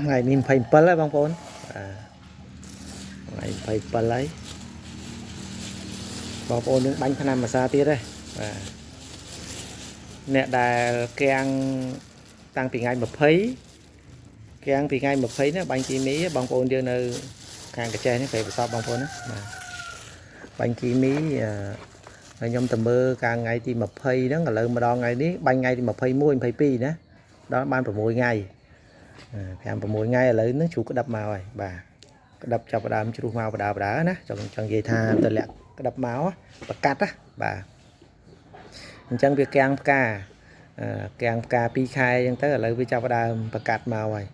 ngày mình phải bật lại băng phôn ngày phải bật lấy băng phôn những bánh thằng mà xa tiết đây nè đà keng tăngពីថ្ងៃ20កៀងពីថ្ងៃ20ណាបាញ់គីមីបងប្អូនយើងនៅខាងកាចេះនេះពេលប្រសពបងប្អូនណាបាទបាញ់គីមីខ្ញុំទៅមើលកាលថ្ងៃទី20ហ្នឹងឥឡូវម្ដងថ្ងៃនេះបាញ់ថ្ងៃទី21 22ណាដល់បាន6ថ្ងៃ5 6ថ្ងៃឥឡូវហ្នឹងជ្រូកក្តឹបមកហើយបាទក្តឹបចាប់ដើមជ្រុះមកបដាណាចង់និយាយថាទៅលាក់ក្តឹបមកប្រកាត់ណាបាទអញ្ចឹងវាកៀងផ្កា2ខែអញ្ចឹងទៅឥឡូវវាចាប់ដើមប្រកាត់មកហើយ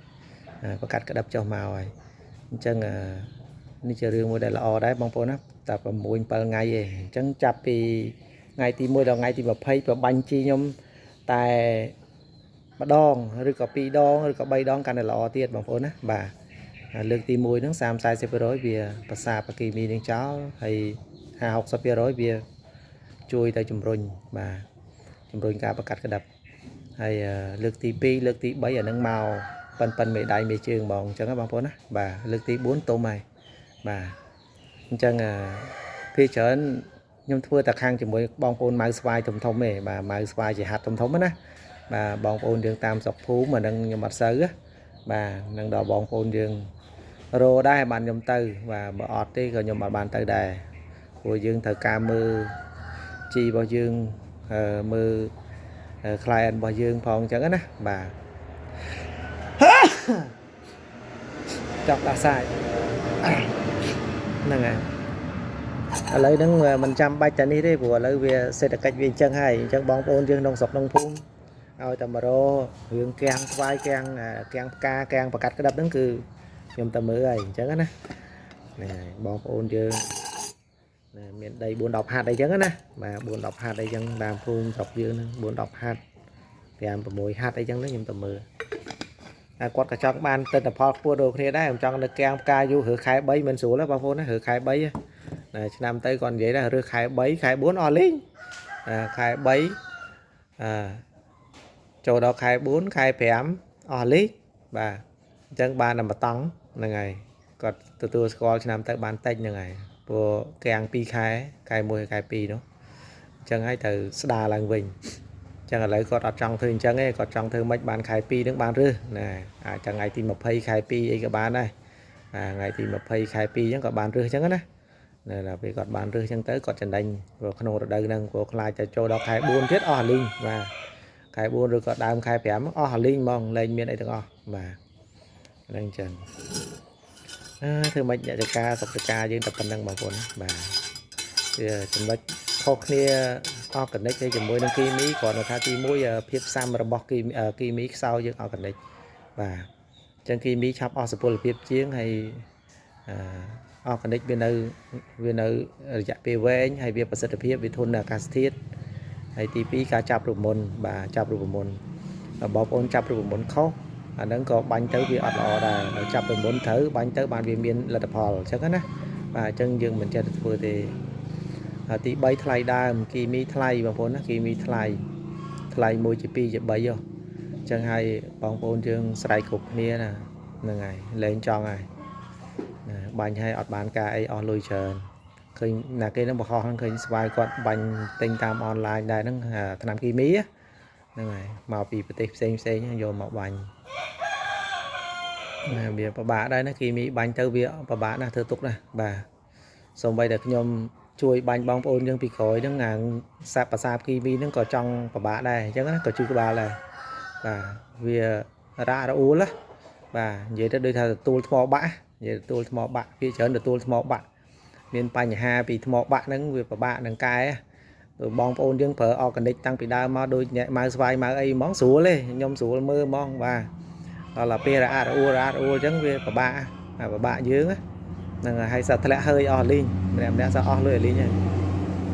ប្រកាត់ក្តឹបចុះមកហើយអញ្ចឹងនេះជារឿងមួយដែលល្អដែរបងប្អូនណាតែ6 7ថ្ងៃឯងអញ្ចឹងចាប់ពីថ្ងៃទី1ដល់ថ្ងៃទី20ប្របាញ់ជីខ្ញុំតែម្ដងឬក៏2ដងឬក៏3ដងកាន់តែល្អទៀតបងប្អូនណាបាទលើកទី1ហ្នឹង30-40% វាប្រសាបគីមីនឹងចោលហើយ50-60% វាជួយទៅជំរុញបាទជំរុញការប្រកាត់ក្តឹបហើយលើកទី2លើកទី3អានឹងមកប៉ិនមេដៃមេជើងបងអញ្ចឹងបងប្អូនណាបាទលើកទី4ទុំហើយបាទអញ្ចឹងភាគច្រើនខ្ញុំធ្វើតែខាងជាមួយបងប្អូនម៉ៅស្វាយធំទេបាទម៉ៅស្វាយជាហាត់ធំណាបាទបងប្អូនយើងតាមស្រុកភូមិអានឹងខ្ញុំអត់សូវបាទនឹងដល់បងប្អូនយើងរោដែរបានខ្ញុំទៅបាទបើអត់ទេក៏ខ្ញុំអត់បានទៅដែរព្រោះយើងត្រូវការមើលជីរបស់យើងមើលclient របស់យើងផងអញ្ចឹងណាបាទចង់ដាក់សាយហ្នឹងហើយឥឡូវហ្នឹងមិនចាំបាច់តែនេះទេព្រោះឥឡូវវាសេដ្ឋកិច្ចវាអញ្ចឹងហើយអញ្ចឹងបងប្អូនយើងក្នុងស្រុកក្នុងភូមិឲ្យតែមកររឿងកៀងស្វាយកៀងផ្កាកៀងប្រកាត់ក្តឹបហ្នឹងគឺខ្ញុំតែមើលហើយអញ្ចឹងណាហ្នឹងហើយបងប្អូនយើងមានដី 4-10 ហាត់អីចឹងណាបាទ 4-10 ហាត់អីចឹងតាមភូមិស្រុកយើងហ្នឹង 4-10 ហាត់5-6 ហាត់អីចឹងទៅខ្ញុំទៅមើលគាត់ក៏ចង់បានទិន្នផលខ្ពស់ដូចគ្នាដែរខ្ញុំចង់នៅកៀងផ្កាយូររើខែ3មិនស្រួលទេបងប្អូនណារើខែ3ឆ្នាំទៅគាត់និយាយថារើខែ3ខែ4អស់លេងខែ3ចូលដល់ខែ4ខែ5អស់លេងបាទអញ្ចឹងបានតែមួយតង់ហ្នឹងហើយគាត់ទទួលស្គាល់ឆ្នាំទៅបានតិចហ្នឹងហើយព្រោះកៀង2ខែខែ1ខែ2នោះអញ្ចឹងហើយត្រូវស្ដារឡើងវិញចឹងឥឡូវគាត់អត់ចង់ធ្វើអញ្ចឹងទេគាត់ចង់ធ្វើមិនបានខែ2ហ្នឹងបានរើសណាអាចថ្ងៃទី20ខែ2អីក៏បានដែរថ្ងៃទី20ខែ2អញ្ចឹងក៏បានរើសអញ្ចឹងណាដល់ពេលគាត់បានរើសអញ្ចឹងទៅគាត់ចំណេញព្រោះក្នុងរដូវហ្នឹងព្រោះខ្លាចទៅចូលដល់ខែ4ទៀតអស់លីងបាទខែ4ឬក៏ដើមខែ5អស់លីងហ្មងលែងមានអីទាំងអស់បាទហ្នឹងអញ្ចឹងធ្វើមិនអ្នកចការសុខចការយើងតែប៉ុណ្្នឹងបងប្អូនបាទវាចំណុចខុសគ្នាអอร์แกនិកទៅជាមួយនឹងគីមីគ្រាន់តែថាទី1ភាពស៊ាំរបស់គីមីខ្សោយយើងអอร์แกនិកបាទអញ្ចឹងគីមីឆាប់អស់សុពលភាពជាងហើយអอร์แกនិកវានៅរយៈពេលវែងហើយវាប្រសិទ្ធភាពវាធន់នឹងអាកាសធាតុហើយទី2ការចាប់រូបមន្តបាទចាប់រូបមន្តបងប្អូនចាប់រូបមន្តខុសអាហ្នឹងក៏បាញ់ទៅវាអត់ល្អដែរដល់ចាប់រូបមន្តត្រូវបាញ់ទៅបានវាមានលទ្ធផលអញ្ចឹងណាបាទអញ្ចឹងយើងមិនចេះទៅធ្វើទេទី3ថ្លៃដើមគីមីថ្លៃបងប្អូនណាគីមីថ្លៃ1ជា2ជា3អញ្ចឹងហើយបងប្អូនយើងស្រែកគ្រប់គ្នាណាហ្នឹងហើយលែងចង់ហើយបាញ់ឲ្យអត់បានការអីអស់លុយច្រើនឃើញណាគេនឹងបរោះហ្នឹងឃើញស្វាយគាត់បាញ់ទិញតាមអនឡាញដែរហ្នឹងថ្នាំគីមីហ្នឹងហើយមកពីប្រទេសផ្សេងយកមកបាញ់វាពិបាកដែរណាគីមីបាញ់ទៅវាពិបាកណាស់ធ្វើទុកណាបាទសូម្បីតែខ្ញុំជួយបាញ់បងប្អូនយើងពីក្រោយហ្នឹងប្រសាគីមីហ្នឹងក៏ចង់ពិបាកដែរអញ្ចឹងណាក៏ជួយក្បាលដែរបាទវារ៉ាក់រអួលណាបាទនិយាយទៅដូចថាទទួលថ្មបាក់និយាយទទួលថ្មបាក់វាច្រើនទទួលថ្មបាក់មានបញ្ហាពីថ្មបាក់ហ្នឹងវាពិបាកនឹងកែបងប្អូនយើងប្រើអอร์แกនិកតាំងពីដើមមកដូចអ្នកម៉ៅស្វាយម៉ៅអីហ្មងស្រួលទេខ្ញុំស្រួលមើលហ្មងបាទដល់ពេលរ៉ាក់រអួលអញ្ចឹងវាពិបាកយើងហ្នឹងហើយសាក់ធ្លាក់hơiអស់លីងម្នាក់សាក់អស់លុយលីងហើយ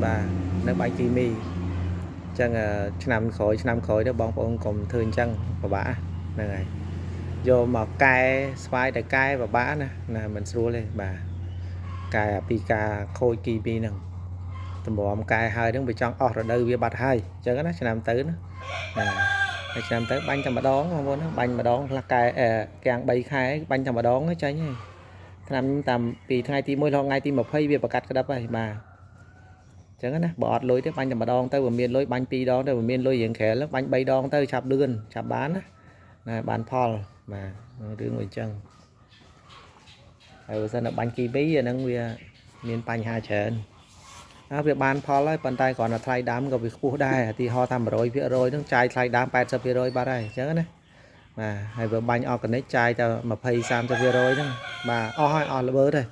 បាទនៅបាញ់គីមីអញ្ចឹងឆ្នាំក្រោយទៅបងប្អូនកុំធ្វើអញ្ចឹងពិបាកហ្នឹងហើយយកមកកែស្វាយតែកែពិបាកណាមិនស្រួលទេបាទកែពីការខូចគីមីហ្នឹងតម្រាំកែហើយហ្នឹងវាចង់អស់រដូវវាបាត់ហើយអញ្ចឹងណាឆ្នាំទៅណា ហើយឆ្នាំទៅបាញ់តែម្ដងបងប្អូនបាញ់ម្ដងខ្លះកែកាំង3ខែបាញ់តែម្ដងចាញ់ហើយឆ្នាំតាមពីថ្ងៃទី1ដល់ថ្ងៃទី20វាប្រកាត់ក្តាប់ហើយបាទអញ្ចឹងណាបើអត់លុយទេបាញ់តែម្ដងទៅបើមានលុយបាញ់2ដងទៅបើមានលុយរៀងក្រែលបាញ់3ដងទៅឆាប់លឿនឆាប់បានណាបានផលបាទរឿងមួយអញ្ចឹងហើយបើសិនតែបាញ់គីមីអាហ្នឹងវាមានបញ្ហាច្រើនវាបានផលហើយប៉ុន្តែគ្រាន់តែថ្លៃដើមក៏វាខ្ពស់ដែរឧទាហរណ៍ថា 100% ហ្នឹងចាយថ្លៃដើម 80% បាត់ហើយអញ្ចឹងណាបាទហើយបើបាញ់អอร์ហ្គានិកចាយតែ 20-30% ហ្នឹងបាទអស់ហើយអស់ល្វើទៅ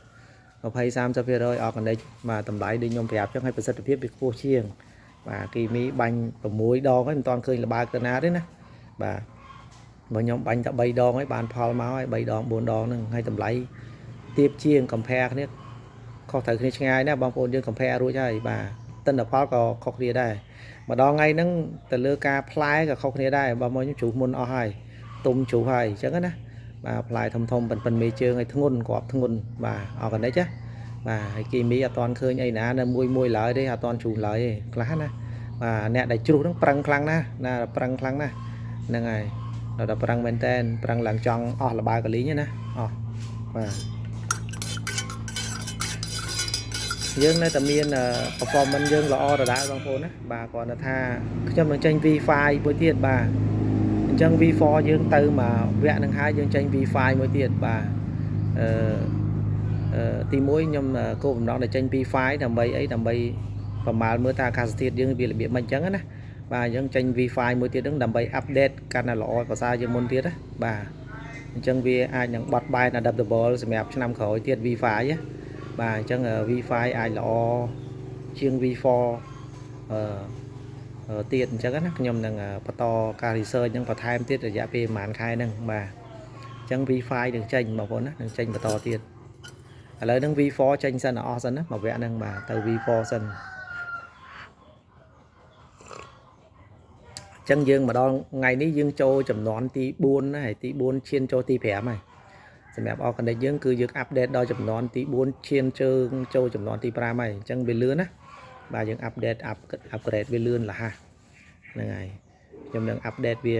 20-30% អอร์ហ្គានិកបាទតម្លៃដូចខ្ញុំប្រាប់អញ្ចឹងហើយប្រសិទ្ធភាពវាខ្ពស់ជាងបាទគីមីបាញ់6ដងហើយមិនទាន់ឃើញល្បើកទៅណាទេណាបាទបើខ្ញុំបាញ់តែ3ដងហើយបានផលមកហើយ3ដង4ដងហ្នឹងហើយតម្លៃទៀបជាង compare គ្នាខុសត្រូវគ្នាឆ្ងាយណាបងប្អូនយើង compare រួចហើយបាទទិន្នផលក៏ខុសគ្នាដែរម្ដងថ្ងៃហ្នឹងទៅលើការផ្លែក៏ខុសគ្នាដែរបងប្អូនខ្ញុំជ្រុះមុនអស់ហើយទុំជ្រុះហើយអញ្ចឹងណាបាទផ្លែធំប៉ុនមេជើងឲ្យធ្ងន់គ្រាប់ធ្ងន់បាទអอร์ហ្គានិកណាបាទហើយគីមីអត់ទាន់ឃើញអីណានៅមួយឡើយទេអត់ទាន់ជ្រុះឡើយទេខ្លះណាបាទអ្នកដែលជ្រុះហ្នឹងប្រឹងខ្លាំងណាស់ណាប្រឹងខ្លាំងណាស់ហ្នឹងហើយដល់ប្រឹងមែនតែនប្រឹងឡើងចង់អស់លបើកលីងណាអស់បាទយើងនៅតែមាន performance យើងល្អដដែលបងប្អូនណាបាទគ្រាន់តែថាខ្ញុំនឹងចេញ V5 មួយទៀតបាទអញ្ចឹង V4 យើងទៅមកវគ្គនឹងហើយយើងចេញ V5 មួយទៀតបាទទី1ខ្ញុំគោលបំណងតែចេញ V5 ដើម្បីអីដើម្បីប្រមាលមើលថាអាកាសធាតុយើងវារបៀបមិនអញ្ចឹងណាបាទអញ្ចឹងចេញ V5 មួយទៀតហ្នឹងដើម្បី update កាន់តែល្អប្រសើរជាងមុនទៀតណាបាទអញ្ចឹងវាអាចនឹងបត់បែន adaptable សម្រាប់ឆ្នាំក្រោយទៀត V5 ណាបាទអញ្ចឹង V5 អាចល្អជាង V4 ទៀតអញ្ចឹងណាខ្ញុំនឹងបន្តការ research នឹងបន្ថែមទៀតរយៈពេលប្រហែលខែហ្នឹងបាទអញ្ចឹង V5 នឹងចេញបងប្អូនណានឹងចេញបន្តទៀតឥឡូវហ្នឹង V4 ចេញសិនអស់សិនណាមួយវគ្គហ្នឹងបាទទៅ V4 សិនអញ្ចឹងយើងម្ដងថ្ងៃនេះយើងចូលចំនួនទី4ណាហើយទី4ឈានចូលទី5ហើយសម្រាប់ organic យើងគឺយើង update ដល់ចំនួនទី4ឈានជើងចូលចំនួនទី5ហើយអញ្ចឹងវាលឿនណាបាទយើង update upgrade វាលឿនរហ័សហ្នឹងហើយខ្ញុំនឹង update វា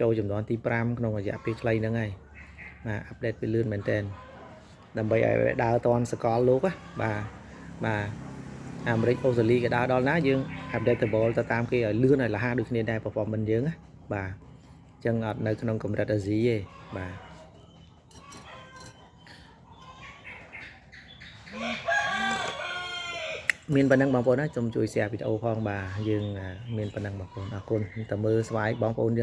ចូលចំនួនទី5ក្នុងរយៈពេលខ្លីហ្នឹងហើយបាទ update វាលឿនមែនតើដើម្បីឲ្យដើរតាន់សកលលោកណាបាទអាមេរិកអូស្ត្រាលីក៏ដើរដល់ណាយើង updatable ទៅតាមគេឲ្យលឿនឲ្យរហ័សដូចគ្នាដែរ performance យើងណាបាទអញ្ចឹងអត់នៅក្នុងកម្រិតអាស៊ីទេបាទមានប៉ុណ្ណឹងបងប្អូនណាសូមជួយ share វីដេអូផងបាទយើងមានប៉ុណ្ណឹងបងប្អូនអរគុណតើមើលស្វ័យបងប្អូន